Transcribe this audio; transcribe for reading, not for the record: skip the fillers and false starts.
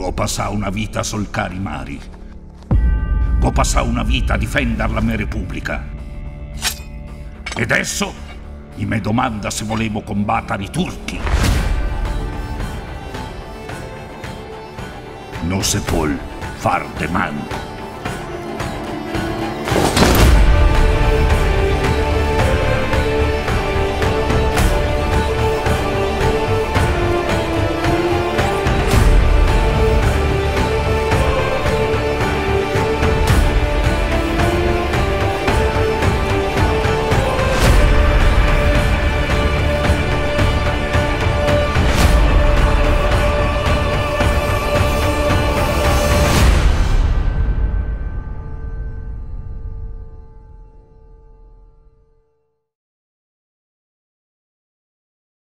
Ho passato una vita a solcare i mari. Ho passato una vita a difendere la mia repubblica. E adesso mi domanda se volevo combattere i turchi. Non si può far de manco.